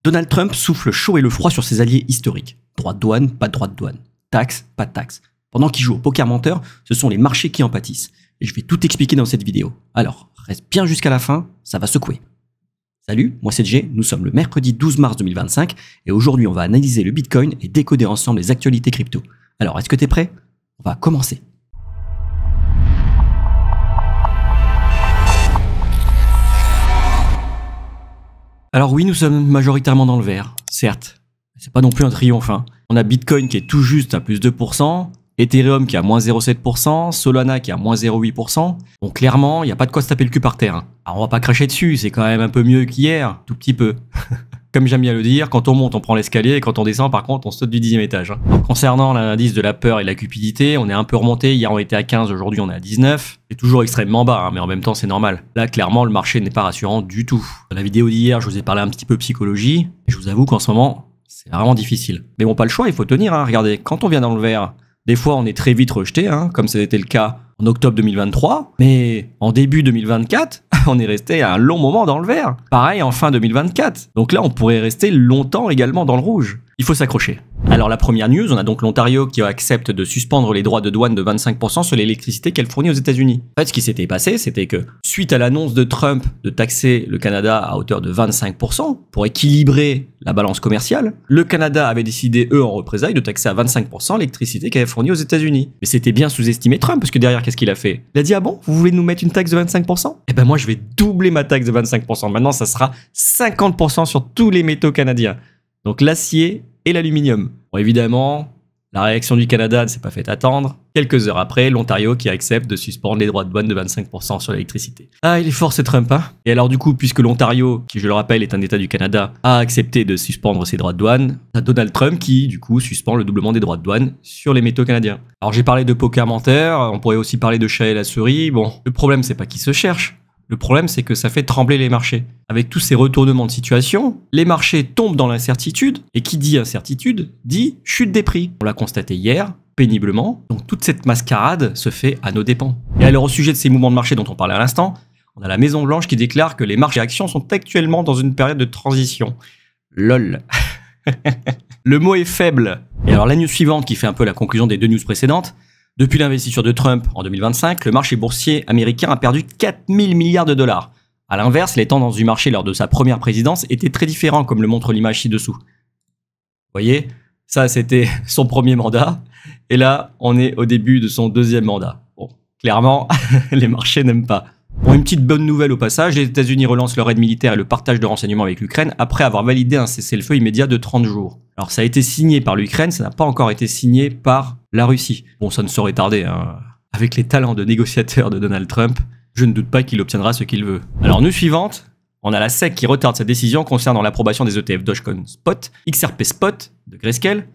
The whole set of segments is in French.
Donald Trump souffle le chaud et le froid sur ses alliés historiques. Droit de douane, pas de droit de douane. Taxe, pas de taxe. Pendant qu'il joue au poker menteur, ce sont les marchés qui en pâtissent. Et je vais tout expliquer dans cette vidéo. Alors, reste bien jusqu'à la fin, ça va secouer. Salut, moi c'est Jay, nous sommes le mercredi 12 mars 2025 et aujourd'hui on va analyser le Bitcoin et décoder ensemble les actualités crypto. Alors, est-ce que t'es prêt? On va commencer. Alors oui, nous sommes majoritairement dans le vert, certes. C'est pas non plus un triomphe, hein. On a Bitcoin qui est tout juste à plus 2%, Ethereum qui est à moins 0,7%, Solana qui est à moins 0,8%. Donc clairement, il n'y a pas de quoi se taper le cul par terre, hein. Alors on va pas cracher dessus, c'est quand même un peu mieux qu'hier, tout petit peu. Comme j'aime bien le dire, quand on monte, on prend l'escalier, et quand on descend, par contre, on saute du 10e étage. Hein. Alors, concernant l'indice de la peur et de la cupidité, on est un peu remonté. Hier, on était à 15, aujourd'hui, on est à 19. C'est toujours extrêmement bas, hein, mais en même temps, c'est normal. Là, clairement, le marché n'est pas rassurant du tout. Dans la vidéo d'hier, je vous ai parlé un petit peu psychologie. Et je vous avoue qu'en ce moment, c'est vraiment difficile. Mais bon, pas le choix, il faut tenir. Hein. Regardez, quand on vient dans le vert, des fois, on est très vite rejeté, hein, comme c'était le cas en octobre 2023. Mais en début 2024, on est resté un long moment dans le vert. Pareil en fin 2024. Donc là, on pourrait rester longtemps également dans le rouge. Il faut s'accrocher. Alors la première news, on a donc l'Ontario qui accepte de suspendre les droits de douane de 25% sur l'électricité qu'elle fournit aux États-Unis. En fait, ce qui s'était passé, c'était que suite à l'annonce de Trump de taxer le Canada à hauteur de 25% pour équilibrer la balance commerciale, le Canada avait décidé, eux, en représailles, de taxer à 25% l'électricité qu'elle fournit aux États-Unis. Mais c'était bien sous-estimé Trump, parce que derrière, qu'est-ce qu'il a fait? Il a dit, ah bon, vous voulez nous mettre une taxe de 25%? Eh ben moi, je vais doubler ma taxe de 25%. Maintenant, ça sera 50% sur tous les métaux canadiens. Donc l'acier et l'aluminium. Bon, évidemment, la réaction du Canada ne s'est pas fait attendre. Quelques heures après, l'Ontario qui accepte de suspendre les droits de douane de 25% sur l'électricité. Ah, il est fort ce Trump, hein. Et alors du coup, puisque l'Ontario, qui je le rappelle est un état du Canada, a accepté de suspendre ses droits de douane, t'as Donald Trump qui, du coup, suspend le doublement des droits de douane sur les métaux canadiens. Alors j'ai parlé de poker menteur, on pourrait aussi parler de chat et la souris. Bon, le problème c'est pas qu'ils se cherchent. Le problème, c'est que ça fait trembler les marchés. Avec tous ces retournements de situation, les marchés tombent dans l'incertitude, et qui dit incertitude, dit chute des prix. On l'a constaté hier, péniblement, donc toute cette mascarade se fait à nos dépens. Et alors au sujet de ces mouvements de marché dont on parlait à l'instant, on a la Maison Blanche qui déclare que les marchés actions sont actuellement dans une période de transition. LOL. Le mot est faible. Et alors la news suivante, qui fait un peu la conclusion des deux news précédentes, depuis l'investiture de Trump en 2025, le marché boursier américain a perdu 4000 milliards de dollars. A l'inverse, les tendances du marché lors de sa première présidence étaient très différents, comme le montre l'image ci-dessous. Vous voyez, ça c'était son premier mandat, et là on est au début de son deuxième mandat. Bon, clairement, les marchés n'aiment pas. Bon, une petite bonne nouvelle au passage, les États-Unis relancent leur aide militaire et le partage de renseignements avec l'Ukraine après avoir validé un cessez-le-feu immédiat de 30 jours. Alors ça a été signé par l'Ukraine, ça n'a pas encore été signé par la Russie. Bon, ça ne saurait tarder, hein. Avec les talents de négociateur de Donald Trump, je ne doute pas qu'il obtiendra ce qu'il veut. Alors news suivante, on a la SEC qui retarde sa décision concernant l'approbation des ETF Dogecoin Spot, XRP Spot de Grayscale,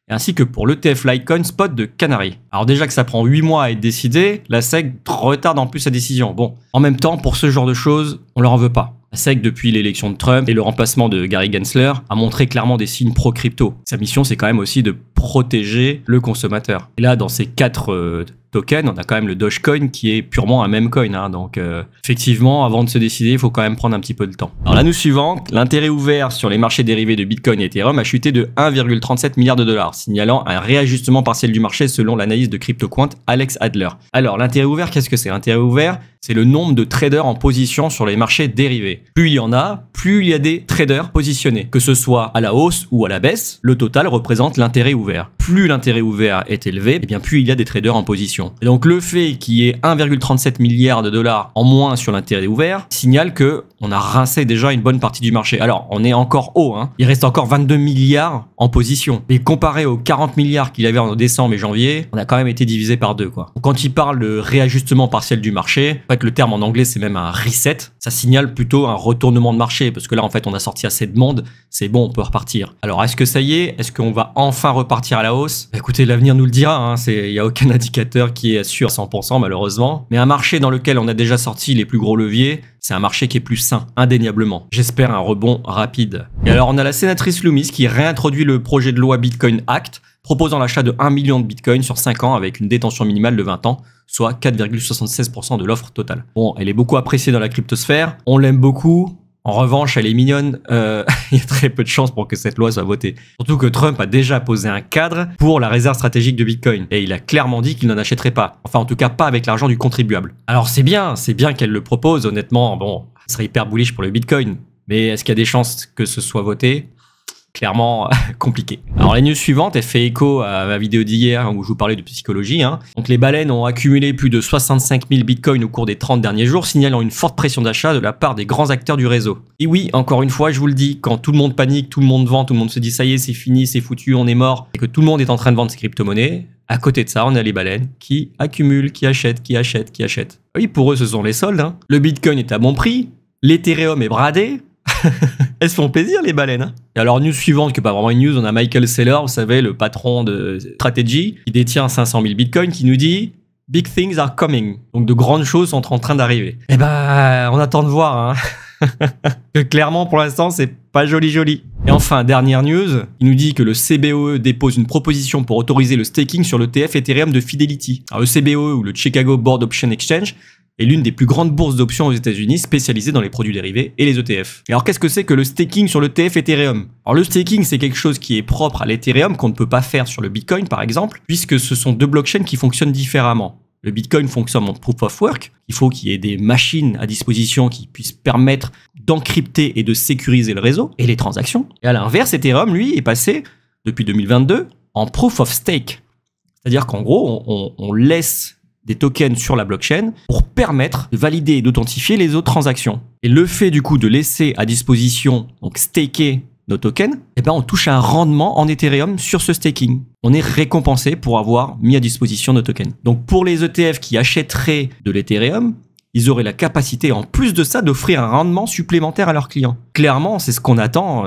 ainsi que pour l'ETF Litecoin Spot de Canary. Alors déjà que ça prend 8 mois à être décidé, la SEC retarde en plus sa décision. Bon, en même temps, pour ce genre de choses, on leur en veut pas. La SEC, depuis l'élection de Trump et le remplacement de Gary Gensler, a montré clairement des signes pro-crypto. Sa mission, c'est quand même aussi de protéger le consommateur. Et là, dans ces 4 tokens, on a quand même le Dogecoin qui est purement un meme coin. Hein, donc, effectivement, avant de se décider, il faut quand même prendre un petit peu de temps. Alors, la news suivante, l'intérêt ouvert sur les marchés dérivés de Bitcoin et Ethereum a chuté de 1,37 milliard de dollars, signalant un réajustement partiel du marché selon l'analyse de CryptoQuant Alex Adler. Alors, l'intérêt ouvert, qu'est-ce que c'est? L'intérêt ouvert, c'est le nombre de traders en position sur les marchés dérivés. Plus il y en a, plus il y a des traders positionnés. Que ce soit à la hausse ou à la baisse, le total représente l'intérêt ouvert. Plus l'intérêt ouvert est élevé, eh bien plus il y a des traders en position. Et donc le fait qu'il y ait 1,37 milliard de dollars en moins sur l'intérêt ouvert signale que on a rincé déjà une bonne partie du marché. Alors on est encore haut, hein. Il reste encore 22 milliards en position. Mais comparé aux 40 milliards qu'il avait en décembre et janvier, on a quand même été divisé par 2, quoi. Quand il parle de réajustement partiel du marché, en fait le terme en anglais c'est même un reset, ça signale plutôt un retournement de marché, parce que là en fait on a sorti assez de monde, c'est bon, on peut repartir. Alors est-ce que ça y est? Est-ce qu'on va enfin repartir à la hausse? Écoutez, l'avenir nous le dira, hein. Il n'y a aucun indicateur qui est sûr à 100% malheureusement, mais un marché dans lequel on a déjà sorti les plus gros leviers, c'est un marché qui est plus sain, indéniablement. J'espère un rebond rapide. Et alors on a la sénatrice Loomis qui réintroduit le projet de loi Bitcoin Act, proposant l'achat de 1 million de Bitcoin sur 5 ans avec une détention minimale de 20 ans, soit 4,76% de l'offre totale. Bon, elle est beaucoup appréciée dans la cryptosphère, on l'aime beaucoup. En revanche, elle est mignonne. Il y a très peu de chances pour que cette loi soit votée. Surtout que Trump a déjà posé un cadre pour la réserve stratégique de Bitcoin. Et il a clairement dit qu'il n'en achèterait pas. Enfin, en tout cas, pas avec l'argent du contribuable. Alors c'est bien qu'elle le propose. Honnêtement, bon, ce serait hyper bullish pour le Bitcoin. Mais est-ce qu'il y a des chances que ce soit voté ? Clairement compliqué. Alors la news suivante, elle fait écho à ma vidéo d'hier où je vous parlais de psychologie. Donc les baleines ont accumulé plus de 65 000 bitcoins au cours des 30 derniers jours, signalant une forte pression d'achat de la part des grands acteurs du réseau. Et oui, encore une fois, je vous le dis, quand tout le monde panique, tout le monde vend, tout le monde se dit ça y est, c'est fini, c'est foutu, on est mort, et que tout le monde est en train de vendre ses crypto-monnaies, à côté de ça, on a les baleines qui accumulent, qui achètent. Oui, pour eux, ce sont les soldes. Le bitcoin est à bon prix, l'Ethereum est bradé. Elles se font plaisir les baleines. Et alors news suivante, qui n'est pas vraiment une news, on a Michael Saylor, vous savez, le patron de Strategy, qui détient 500 000 bitcoins, qui nous dit « Big things are coming ». Donc de grandes choses sont en train d'arriver. Eh ben, on attend de voir. Que clairement, pour l'instant, c'est pas joli. Et enfin, dernière news, il nous dit que le CBOE dépose une proposition pour autoriser le staking sur l'ETF Ethereum de Fidelity. Alors le CBOE, ou le Chicago Board Option Exchange, est l'une des plus grandes bourses d'options aux États-Unis spécialisées dans les produits dérivés et les ETF. Et alors qu'est-ce que c'est que le staking sur l'ETF Ethereum? Alors le staking, c'est quelque chose qui est propre à l'Ethereum qu'on ne peut pas faire sur le Bitcoin par exemple, puisque ce sont deux blockchains qui fonctionnent différemment. Le Bitcoin fonctionne en proof of work, il faut qu'il y ait des machines à disposition qui puissent permettre d'encrypter et de sécuriser le réseau et les transactions. Et à l'inverse, Ethereum, lui, est passé depuis 2022 en proof of stake. C'est-à-dire qu'en gros, on laisse des tokens sur la blockchain pour permettre de valider et d'authentifier les autres transactions. Et le fait du coup de laisser à disposition, donc staker nos tokens, eh ben on touche un rendement en Ethereum sur ce staking. On est récompensé pour avoir mis à disposition nos tokens. Donc pour les ETF qui achèteraient de l'Ethereum, ils auraient la capacité en plus de ça d'offrir un rendement supplémentaire à leurs clients. Clairement, c'est ce qu'on attend.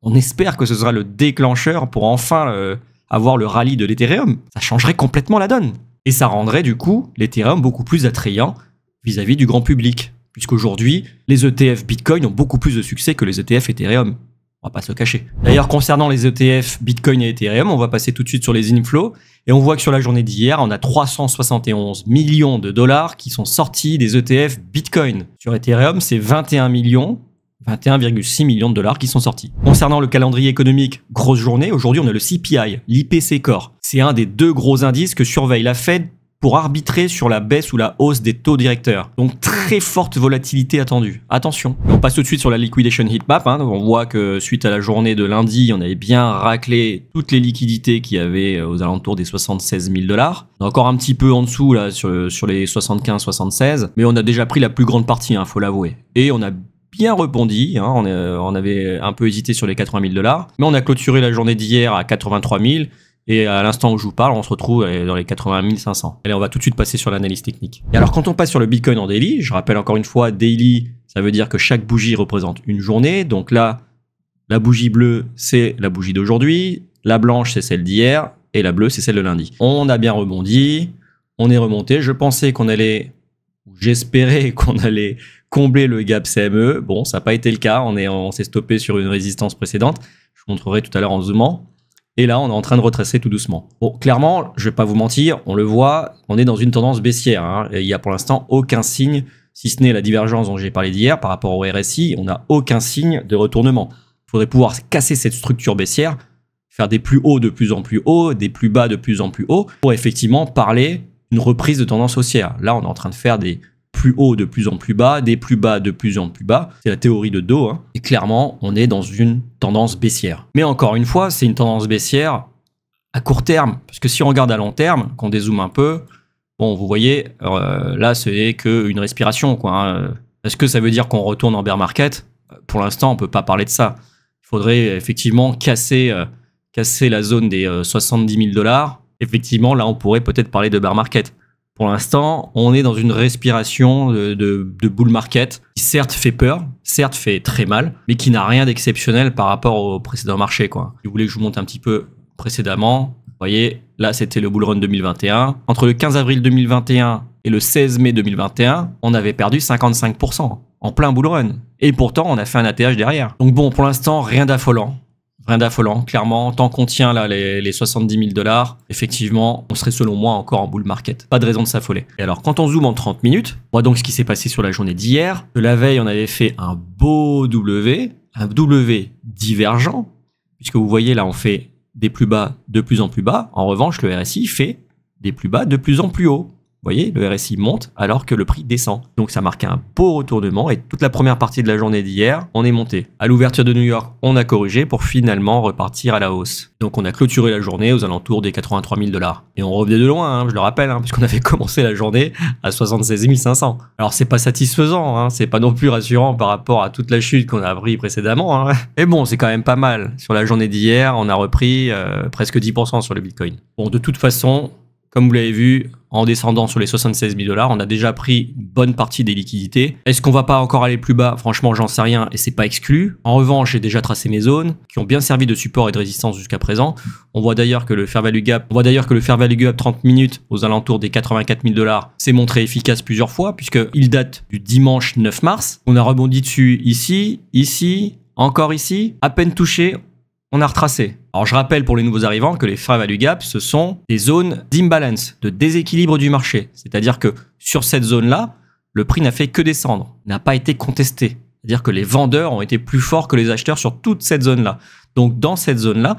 On espère que ce sera le déclencheur pour enfin avoir le rallye de l'Ethereum. Ça changerait complètement la donne. Et ça rendrait du coup l'Ethereum beaucoup plus attrayant vis-à-vis du grand public. Puisqu'aujourd'hui, les ETF Bitcoin ont beaucoup plus de succès que les ETF Ethereum. On va pas se le cacher. D'ailleurs, concernant les ETF Bitcoin et Ethereum, on va passer tout de suite sur les inflows. Et on voit que sur la journée d'hier, on a 371 millions de dollars qui sont sortis des ETF Bitcoin. Sur Ethereum, c'est 21,6 millions de dollars qui sont sortis. Concernant le calendrier économique, grosse journée, aujourd'hui on a le CPI, l'IPC Core. C'est un des deux gros indices que surveille la Fed pour arbitrer sur la baisse ou la hausse des taux directeurs. Donc très forte volatilité attendue. Attention. On passe tout de suite sur la liquidation heatmap. On voit que suite à la journée de lundi, on avait bien raclé toutes les liquidités qu'il y avait aux alentours des 76 000 dollars. On est encore un petit peu en dessous là sur les 75-76, mais on a déjà pris la plus grande partie, faut l'avouer. Et on a bien rebondi, on avait un peu hésité sur les 80 000 dollars, mais on a clôturé la journée d'hier à 83 000, et à l'instant où je vous parle, on se retrouve dans les 80 500. Allez, on va tout de suite passer sur l'analyse technique. Et alors, quand on passe sur le Bitcoin en daily, je rappelle encore une fois, daily, ça veut dire que chaque bougie représente une journée, donc là, la bougie bleue, c'est la bougie d'aujourd'hui, la blanche, c'est celle d'hier, et la bleue, c'est celle de lundi. On a bien rebondi, on est remonté, je pensais qu'on allait, j'espérais qu'on allait combler le gap CME. Bon, ça n'a pas été le cas. On s'est stoppé sur une résistance précédente. Je vous montrerai tout à l'heure en zoomant. Et là, on est en train de retracer tout doucement. Bon, clairement, je vais pas vous mentir, on le voit, on est dans une tendance baissière. Il y a pour l'instant aucun signe, si ce n'est la divergence dont j'ai parlé d'hier par rapport au RSI, on n'a aucun signe de retournement. Il faudrait pouvoir casser cette structure baissière, faire des plus hauts de plus en plus hauts, des plus bas de plus en plus hauts, pour effectivement parler d'une reprise de tendance haussière. Là, on est en train de faire des plus haut de plus en plus bas, des plus bas de plus en plus bas. C'est la théorie de Dow. Et clairement, on est dans une tendance baissière. Mais encore une fois, c'est une tendance baissière à court terme. Parce que si on regarde à long terme, qu'on dézoome un peu, bon, vous voyez, là, ce n'est qu'une respiration, Est-ce que ça veut dire qu'on retourne en bear market? Pour l'instant, on ne peut pas parler de ça. Il faudrait effectivement casser la zone des 70 000 dollars. Effectivement, là, on pourrait peut-être parler de bear market. Pour l'instant, on est dans une respiration de bull market qui certes fait peur, certes fait très mal, mais qui n'a rien d'exceptionnel par rapport au précédent marché. Si vous voulez que je vous montre un petit peu précédemment, vous voyez, là c'était le bull run 2021. Entre le 15 avril 2021 et le 16 mai 2021, on avait perdu 55% en plein bull run. Et pourtant, on a fait un ATH derrière. Donc bon, pour l'instant, rien d'affolant. Rien d'affolant, clairement. Tant qu'on tient là les 70 000 $, effectivement, on serait selon moi encore en bull market. Pas de raison de s'affoler. Et alors, quand on zoome en 30 minutes, moi donc ce qui s'est passé sur la journée d'hier, de la veille, on avait fait un beau W, un W divergent, puisque vous voyez là, on fait des plus bas de plus en plus bas. En revanche, le RSI fait des plus bas de plus en plus haut. Vous voyez, le RSI monte alors que le prix descend. Donc ça marque un beau retournement et toute la première partie de la journée d'hier, on est monté. À l'ouverture de New York, on a corrigé pour finalement repartir à la hausse. Donc on a clôturé la journée aux alentours des 83 000 $. Et on revenait de loin, hein, je le rappelle, hein, puisqu'on avait commencé la journée à 76 500. Alors c'est pas satisfaisant, hein, c'est pas non plus rassurant par rapport à toute la chute qu'on a pris précédemment. Hein. Mais bon, c'est quand même pas mal. Sur la journée d'hier, on a repris presque 10% sur le Bitcoin. Bon, de toute façon, comme vous l'avez vu, en descendant sur les 76 000 $, on a déjà pris une bonne partie des liquidités. Est-ce qu'on va pas encore aller plus bas? Franchement, j'en sais rien et c'est pas exclu. En revanche, j'ai déjà tracé mes zones qui ont bien servi de support et de résistance jusqu'à présent. On voit d'ailleurs que le fair value gap, 30 minutes aux alentours des 84 000 $, s'est montré efficace plusieurs fois puisqu'il date du dimanche 9 mars. On a rebondi dessus ici, encore ici, à peine touché. On a retracé. Alors je rappelle pour les nouveaux arrivants que les fair value gap, ce sont des zones d'imbalance, de déséquilibre du marché. C'est-à-dire que sur cette zone-là, le prix n'a fait que descendre, n'a pas été contesté. C'est-à-dire que les vendeurs ont été plus forts que les acheteurs sur toute cette zone-là. Donc dans cette zone-là,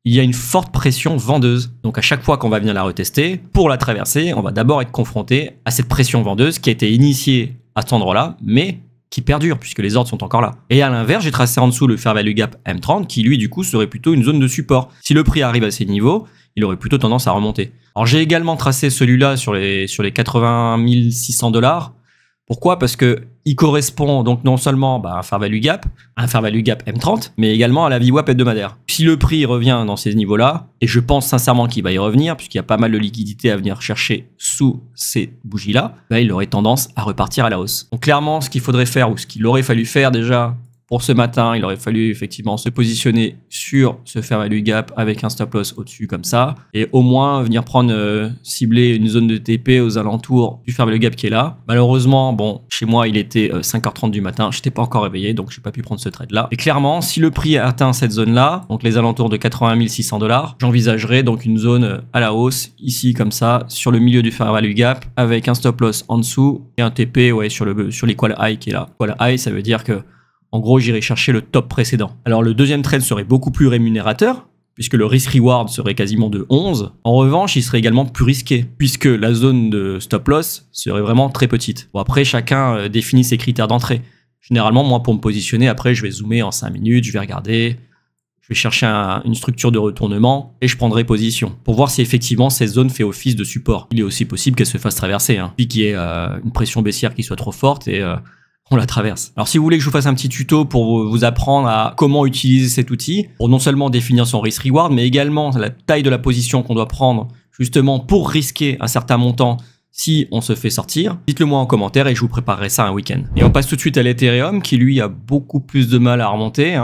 il y a une forte pression vendeuse. Donc à chaque fois qu'on va venir la retester, pour la traverser, on va d'abord être confronté à cette pression vendeuse qui a été initiée à cet endroit-là, mais qui perdure puisque les ordres sont encore là. Et à l'inverse, j'ai tracé en dessous le fair value gap M30 qui lui du coup serait plutôt une zone de support. Si le prix arrive à ces niveaux, il aurait plutôt tendance à remonter. Alors j'ai également tracé celui-là sur les 80 600 $. Pourquoi? Parce que il correspond donc non seulement à un fair value gap M30, mais également à la VWAP hebdomadaire. Si le prix revient dans ces niveaux-là, et je pense sincèrement qu'il va y revenir, puisqu'il y a pas mal de liquidités à venir chercher sous ces bougies-là, il aurait tendance à repartir à la hausse. Donc clairement, ce qu'il faudrait faire, ou ce qu'il aurait fallu faire déjà pour ce matin, il aurait fallu effectivement se positionner sur ce fair value gap avec un stop loss au-dessus comme ça, et au moins venir prendre, cibler une zone de TP aux alentours du fair value gap qui est là. Malheureusement, bon, chez moi il était 5h30 du matin, je n'étais pas encore réveillé, donc j'ai pas pu prendre ce trade là. Et clairement, si le prix atteint cette zone là, donc les alentours de 80 600 $, j'envisagerais donc une zone à la hausse, ici comme ça, sur le milieu du fair value gap, avec un stop loss en dessous et un TP sur l'equal high qui est là. Equal high, ça veut dire que en gros, j'irai chercher le top précédent. Alors, le deuxième trade serait beaucoup plus rémunérateur, puisque le risk-reward serait quasiment de 11. En revanche, il serait également plus risqué, puisque la zone de stop-loss serait vraiment très petite. Bon, après, chacun définit ses critères d'entrée. Généralement, moi, pour me positionner, après, je vais zoomer en 5 minutes, je vais regarder, je vais chercher une structure de retournement, et je prendrai position, pour voir si effectivement cette zone fait office de support. Il est aussi possible qu'elle se fasse traverser, puis qu'il y ait une pression baissière qui soit trop forte, et on la traverse. Alors si vous voulez que je vous fasse un petit tuto pour vous apprendre à comment utiliser cet outil, pour non seulement définir son risk reward, mais également la taille de la position qu'on doit prendre justement pour risquer un certain montant si on se fait sortir, dites-le moi en commentaire et je vous préparerai ça un week-end. Et on passe tout de suite à l'Ethereum qui lui a beaucoup plus de mal à remonter.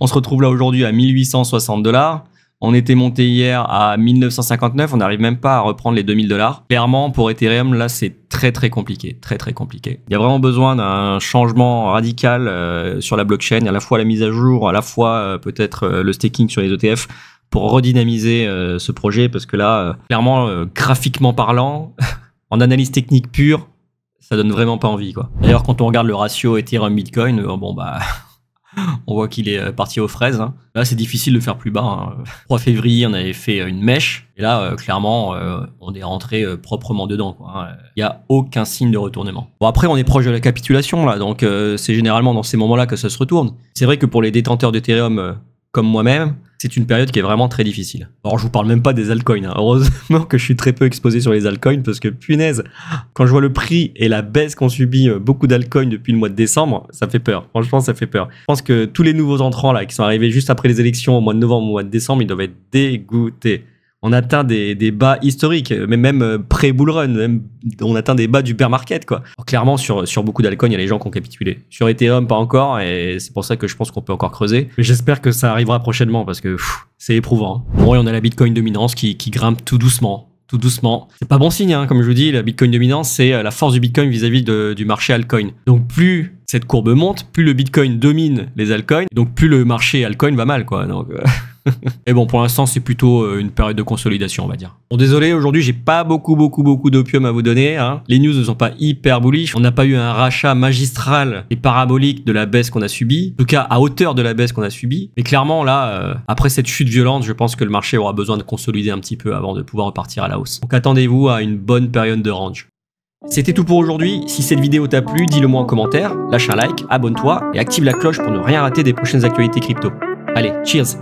On se retrouve là aujourd'hui à 1860 $. On était monté hier à 1959, on n'arrive même pas à reprendre les 2000 $. Clairement, pour Ethereum, là, c'est très compliqué, très compliqué. Il y a vraiment besoin d'un changement radical sur la blockchain, à la fois la mise à jour, à la fois peut-être le staking sur les ETF pour redynamiser ce projet, parce que là, clairement, graphiquement parlant, en analyse technique pure, ça donne vraiment pas envie, quoi. D'ailleurs, quand on regarde le ratio Ethereum-Bitcoin, on voit qu'il est parti aux fraises. Là, c'est difficile de faire plus bas. 3 février, on avait fait une mèche. Et là, clairement, on est rentré proprement dedans. Il n'y a aucun signe de retournement. Bon, après, on est proche de la capitulation, là. Donc, c'est généralement dans ces moments-là que ça se retourne. C'est vrai que pour les détenteurs d'Ethereum comme moi-même, c'est une période qui est vraiment très difficile. Alors, je vous parle même pas des altcoins. Heureusement que je suis très peu exposé sur les altcoins parce que, punaise, quand je vois le prix et la baisse qu'ont subi beaucoup d'altcoins depuis le mois de décembre, ça fait peur. Franchement, ça fait peur. Je pense que tous les nouveaux entrants là qui sont arrivés juste après les élections au mois de novembre, au mois de décembre, ils doivent être dégoûtés. On atteint des bas historiques, mais même pré-bull run, on atteint des bas du bear market, quoi. Alors, clairement, sur beaucoup d'altcoins, il y a les gens qui ont capitulé. Sur Ethereum, pas encore, et c'est pour ça que je pense qu'on peut encore creuser. Mais j'espère que ça arrivera prochainement, parce que c'est éprouvant. Bon, et on a la Bitcoin dominance qui grimpe tout doucement. tout doucement. C'est pas bon signe, hein. Comme je vous dis, la Bitcoin dominance, c'est la force du Bitcoin vis-à-vis du marché altcoin. Donc plus cette courbe monte, plus le Bitcoin domine les altcoins, donc plus le marché altcoin va mal, quoi. Donc, et bon, pour l'instant, c'est plutôt une période de consolidation, on va dire. Bon, désolé, aujourd'hui, j'ai pas beaucoup d'opium à vous donner, hein. Les news ne sont pas hyper bullish. On n'a pas eu un rachat magistral et parabolique de la baisse qu'on a subie. En tout cas, à hauteur de la baisse qu'on a subie. Mais clairement, là, après cette chute violente, je pense que le marché aura besoin de consolider un petit peu avant de pouvoir repartir à la hausse. Donc, attendez-vous à une bonne période de range. C'était tout pour aujourd'hui. Si cette vidéo t'a plu, dis-le moi en commentaire, lâche un like, abonne-toi et active la cloche pour ne rien rater des prochaines actualités crypto. Allez, cheers!